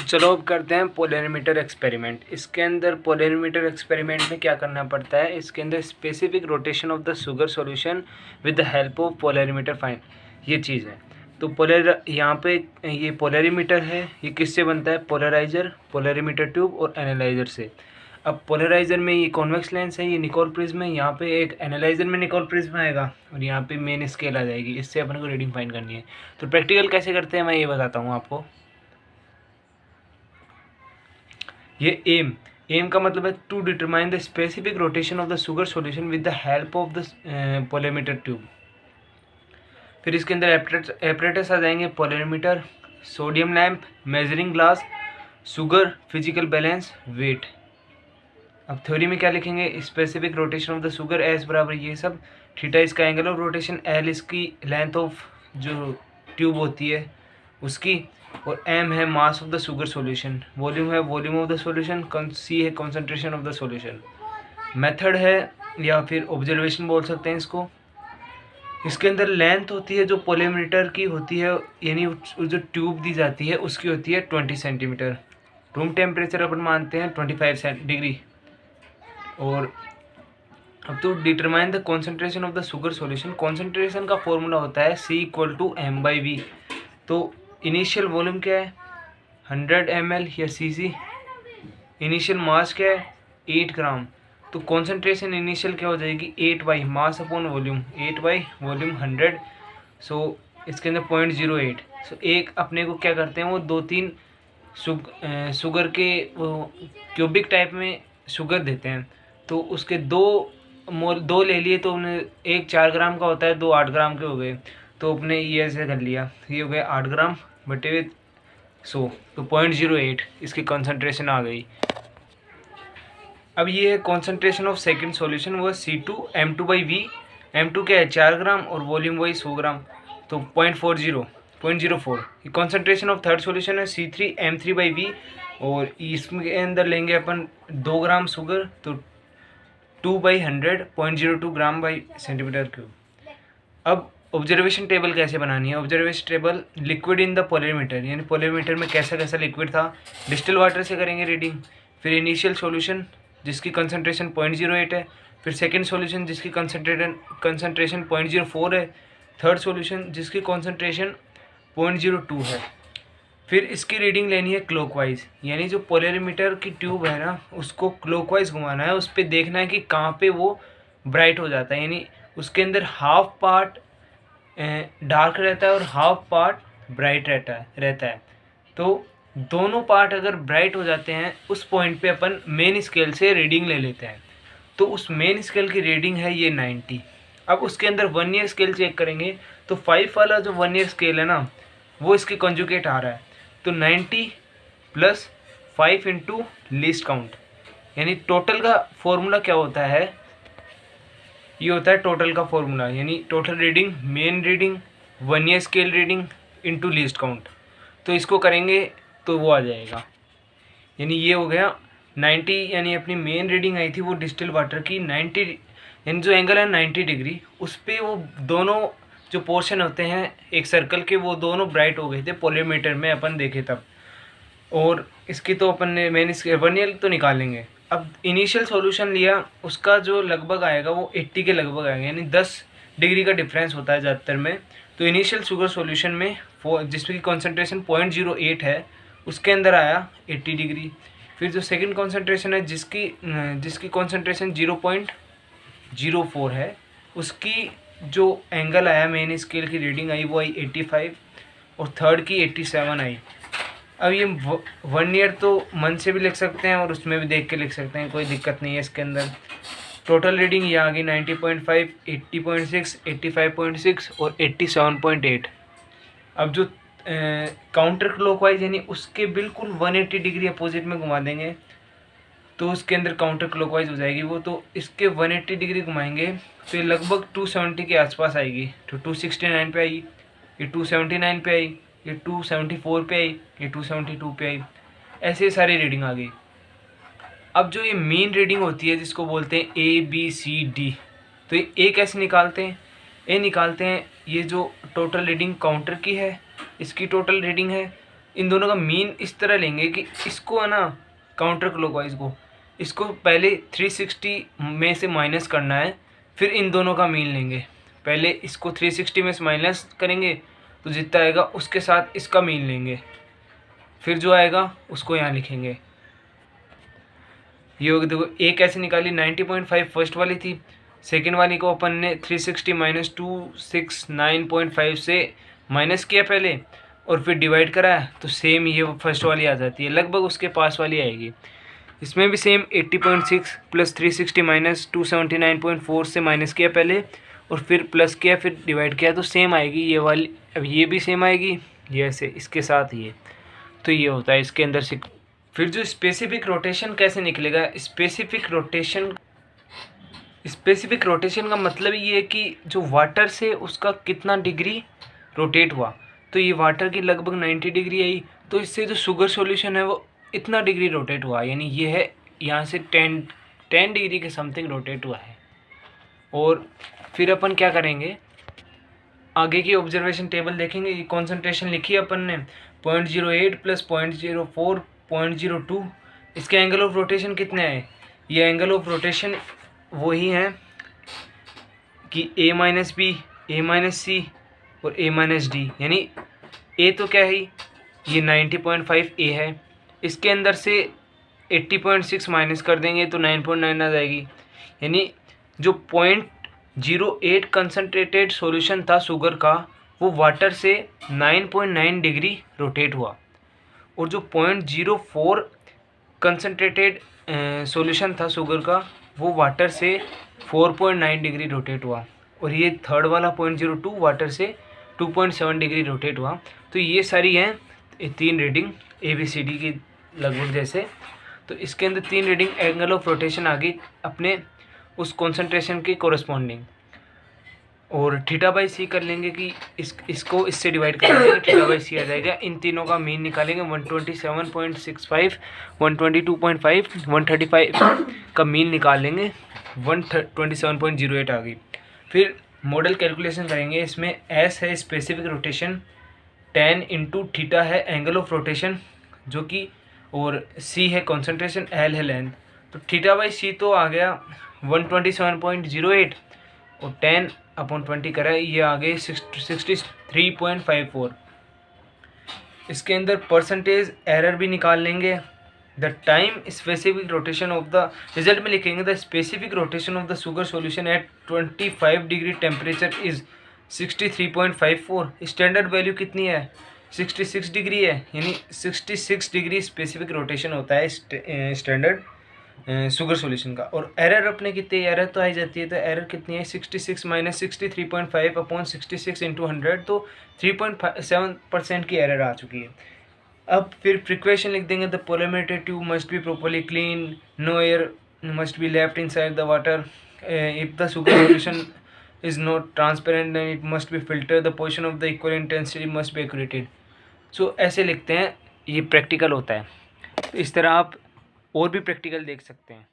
चलो अब करते हैं पोलरीमीटर एक्सपेरिमेंट। इसके अंदर पोलरीमीटर एक्सपेरिमेंट में क्या करना पड़ता है, इसके अंदर specific rotation of the sugar solution with the help of polarimeter find, ये चीज़ है। तो यहाँ पे ये पोलरीमीटर है, ये किससे बनता है, पोलराइजर, पोलरीमीटर ट्यूब और एनालाइजर से। अब पोलराइजर में ये कॉन्वेक्स लेंस है, ये निकोल प्रिज्म है, यहाँ पे एक एनालाइजर में निकोल प्रिज्म आएगा और यहाँ पे मेन स्केल आ जाएगी। इससे अपन को रीडिंग फाइंड करनी है। तो प्रैक्टिकल कैसे करते हैं मैं ये बताता हूँ आपको। ये एम का मतलब है to determine the specific rotation of the sugar solution with the help of the polarimeter tube. फिर इसके अंदर एपरेटस आ जाएंगे, polarimeter, sodium lamp, measuring glass, sugar, physical balance, weight. अब थ्योरी में क्या लिखेंगे, specific rotation of the sugar S बराबर ये सब, थीटा इसका एंगल ऑफ रोटेशन, एल इसकी लेंथ ऑफ जो ट्यूब होती है उसकी, और एम है mass of the sugar solution, volume है वॉल्यूम ऑफ द सॉल्यूशन, सी है concentration of the solution. Method है या फिर ऑब्जर्वेशन बोल सकते हैं इसको। इसके अंदर लेंथ होती है जो पोलरीमीटर की होती है, यानी जो ट्यूब दी जाती है उसकी होती है 20 सेंटीमीटर। रूम टेम्परेचर अपन मानते हैं 25 डिग्री। और अब तो determine the concentration of the sugar solution. Concentration का फॉर्मूला होता है C=m/v। तो इनिशियल वॉल्यूम क्या है 100 ml या cc। इनिशियल मास क्या है 8 ग्राम। तो कॉन्सेंट्रेशन इनिशियल क्या हो जाएगी 8 by mass upon volume, 8 by volume 100। सो इसके अंदर 0.08। सो एक अपने को क्या करते हैं वो 2-3 शुगर के वो क्यूबिक टाइप में शुगर देते हैं। तो उसके दो ले लिए, तो उन्हें एक 4 ग्राम का होता है, 2 8 ग्राम के हो गए। तो अपने ये ऐसे कर लिया, ये हो गया 8 ग्राम बटे हुए 100, तो 0.08 इसकी कंसंट्रेशन आ गई। अब ये है कंसंट्रेशन ऑफ सेकंड सॉल्यूशन, वो है C2m2/v। m2 क्या है 4 ग्राम और वॉल्यूम वही 100 ग्राम, तो 0.04। ये कंसंट्रेशन ऑफ थर्ड सॉल्यूशन है C3m3/v, और इसके अंदर लेंगे अपन 2 ग्राम शुगर, तो 2/100 0.02 ग्राम बाई सेंटीमीटर क्यूब। अब ऑब्जर्वेशन टेबल कैसे बनानी है। Observation table liquid in the polarimeter, यानी पोलरीमीटर में कैसा कैसा लिक्विड था, डिस्टिल वाटर से करेंगे रीडिंग। फिर इनिशियल सॉल्यूशन जिसकी कंसंट्रेशन 0.08 है, फिर सेकंड सॉल्यूशन जिसकी कंसंट्रेशन 0.04 है, थर्ड सॉल्यूशन जिसकी कंसंट्रेशन 0.02 है। फिर इसकी रीडिंग लेनी है क्लॉकवाइज, यानी जो पोलरीमीटर की ट्यूब है ना उसको क्लॉकवाइज घुमाना है, उस पर देखना है कि कहाँ पे वो ब्राइट हो जाता है, यानी उसके अंदर हाफ पार्ट डार्क रहता है और हाफ पार्ट ब्राइट रहता है। तो दोनों पार्ट अगर ब्राइट हो जाते हैं उस पॉइंट पे अपन मेन स्केल से रीडिंग ले लेते हैं। तो उस मेन स्केल की रीडिंग है ये 90। अब उसके अंदर 1 ईयर स्केल चेक करेंगे, तो 5 वाला जो 1 ईयर स्केल है ना वो इसके कंजुगेट आ रहा है। तो 90 + 5 × लीस्ट काउंट, यानी टोटल का फॉर्मूला क्या होता है, ये होता है टोटल का फॉर्मूला, यानी total reading, main reading, 1 year scale reading into least count. तो इसको करेंगे तो वो आ जाएगा, यानी ये हो गया 90, यानी अपनी मेन रीडिंग आई थी वो डिस्टिल वाटर की 90, यानी जो एंगल है 90 डिग्री, उस पर वो दोनों जो पोर्शन होते हैं एक सर्कल के वो दोनों ब्राइट हो गए थे पोलरीमीटर में अपन देखे तब। और इसकी तो अपन ने मेन 1 ईयर तो निकालेंगे। अब इनिशियल सॉल्यूशन लिया, उसका जो लगभग आएगा वो 80 के लगभग आएगा, यानी 10 डिग्री का डिफरेंस होता है ज़्यादातर में। तो इनिशियल शुगर सॉल्यूशन में जिसकी कंसंट्रेशन 0.08 है उसके अंदर आया 80 डिग्री। फिर जो सेकंड कंसंट्रेशन है जिसकी कंसंट्रेशन 0.04 है, उसकी जो एंगल आया मेन स्केल की रीडिंग आई वो आई 85, और थर्ड की 87 आई। अब ये 1 ईयर तो मन से भी लिख सकते हैं और उसमें भी देख के लिख सकते हैं, कोई दिक्कत नहीं है इसके अंदर। टोटल रीडिंग ये आ गई 90.5, 80.6, 85.6 और 87.8। अब जो काउंटर क्लॉकवाइज यानी उसके बिल्कुल 180 डिग्री अपोजिट में घुमा देंगे तो उसके अंदर काउंटर क्लॉकवाइज हो जाएगी वो। तो इसके 180 डिग्री घुमाएंगे तो ये लगभग 270 के आसपास आएगी। तो 269 पे आई, ये 279 पे आई, ये 274 पे आई, ये 272 पे आई, ऐसे सारी रीडिंग आ गई। अब जो ये मेन रीडिंग होती है जिसको बोलते हैं ABCD, तो ये A कैसे निकालते हैं, ये निकालते हैं ये जो टोटल रीडिंग काउंटर की है इसकी टोटल रीडिंग है, इन दोनों का मीन इस तरह लेंगे कि इसको है ना काउंटर क्लॉकवाइज को, इसको पहले 360 में से माइनस करना है, फिर इन दोनों का मीन लेंगे। पहले इसको 360 में से माइनस करेंगे तो जितना आएगा उसके साथ इसका मीन लेंगे, फिर जो आएगा उसको यहाँ लिखेंगे। ये देखो ए कैसे निकाली, 90.5 फर्स्ट वाली थी, सेकंड वाली को अपन ने 360 माइनस 269.5 से माइनस किया पहले और फिर डिवाइड करा, तो सेम ये फर्स्ट वाली आ जाती है, लगभग उसके पास वाली आएगी। इसमें भी सेम 80.6 प्लस 360 माइनस 279.4 से माइनस किया पहले और फिर प्लस किया, फिर डिवाइड किया, तो सेम आएगी ये वाली। अब ये भी सेम आएगी, ये ऐसे इसके साथ ये, तो ये होता है इसके अंदर से। फिर जो स्पेसिफिक रोटेशन कैसे निकलेगा, स्पेसिफिक रोटेशन का मतलब ये है कि जो वाटर से उसका कितना डिग्री रोटेट हुआ, तो ये वाटर की लगभग 90 डिग्री आई, तो इससे जो शुगर सॉल्यूशन है वो इतना डिग्री रोटेट हुआ, यानी ये है यहाँ से 10 डिग्री के समथिंग रोटेट हुआ है। और फिर अपन क्या करेंगे, आगे की ऑब्जर्वेशन टेबल देखेंगे। ये कॉन्सेंट्रेशन लिखी है अपन ने 0.08 प्लस 0.04 0.02, इसके एंगल ऑफ रोटेशन कितने हैं, ये एंगल ऑफ रोटेशन वही हैं कि a minus b, a minus c और a माइनस डी, यानी a तो क्या है, ये 90.5 a है, इसके अंदर से 80.6 माइनस कर देंगे तो 9.9 आ जाएगी, यानी जो 0.08 कंसनट्रेटेड सॉल्यूशन था शुगर का वो वाटर से 9.9 डिग्री रोटेट हुआ, और जो 0.04 कंसनट्रेटेड सॉल्यूशन था शुगर का वो वाटर से 4.9 डिग्री रोटेट हुआ, और ये थर्ड वाला 0.02 वाटर से 2.7 डिग्री रोटेट हुआ। तो ये सारी हैं 3 रीडिंग ABCD की लगभग जैसे। तो इसके अंदर 3 रीडिंग एंगल ऑफ रोटेशन आ गई अपने उस कॉन्सेंट्रेशन के कोरस्पॉन्डिंग, और थीटा बाई सी कर लेंगे कि इसको इससे डिवाइड कर देंगे, थीटा बाई सी आ जाएगा। इन तीनों का मीन निकालेंगे, 127.65, 122.5, 135 का मीन निकाल लेंगे, 127.08 आ गई। फिर मॉडल कैलकुलेशन करेंगे, इसमें एस है स्पेसिफिक रोटेशन, 10 इंटू थीटा है एंगल ऑफ रोटेशन जो कि, और सी है कॉन्सेंट्रेशन, एल है लेंथ। तो थीटा बाई सी तो आ गया 127.08 और 10/20 करा, ये आ गए 63.54। इसके अंदर परसेंटेज एरर भी निकाल लेंगे। The time specific rotation of the, result में लिखेंगे the specific rotation of the sugar solution at 25 degree temperature is 63.54। Standard value कितनी है, 66 डिग्री है, यानी 66 डिग्री स्पेसिफिक रोटेशन होता है स्टैंडर्ड शुगर सॉल्यूशन का। और एरर अपने कितनी, एरर तो आई जाती है, तो एरर कितनी है 66 माइनस 63.5 अपॉन 66 इंटू 100, तो 3.7% की एरर आ चुकी है। अब फिर फ्रिक्वेशन लिख देंगे, the polarimeter tube must be properly clean, no air must be left inside the water, if the sugar solution is not transparent then it must be filtered, the position of the equal intensity must be accurate। सो ऐसे लिखते हैं, ये practical होता है। इस तरह आप और भी प्रैक्टिकल देख सकते हैं।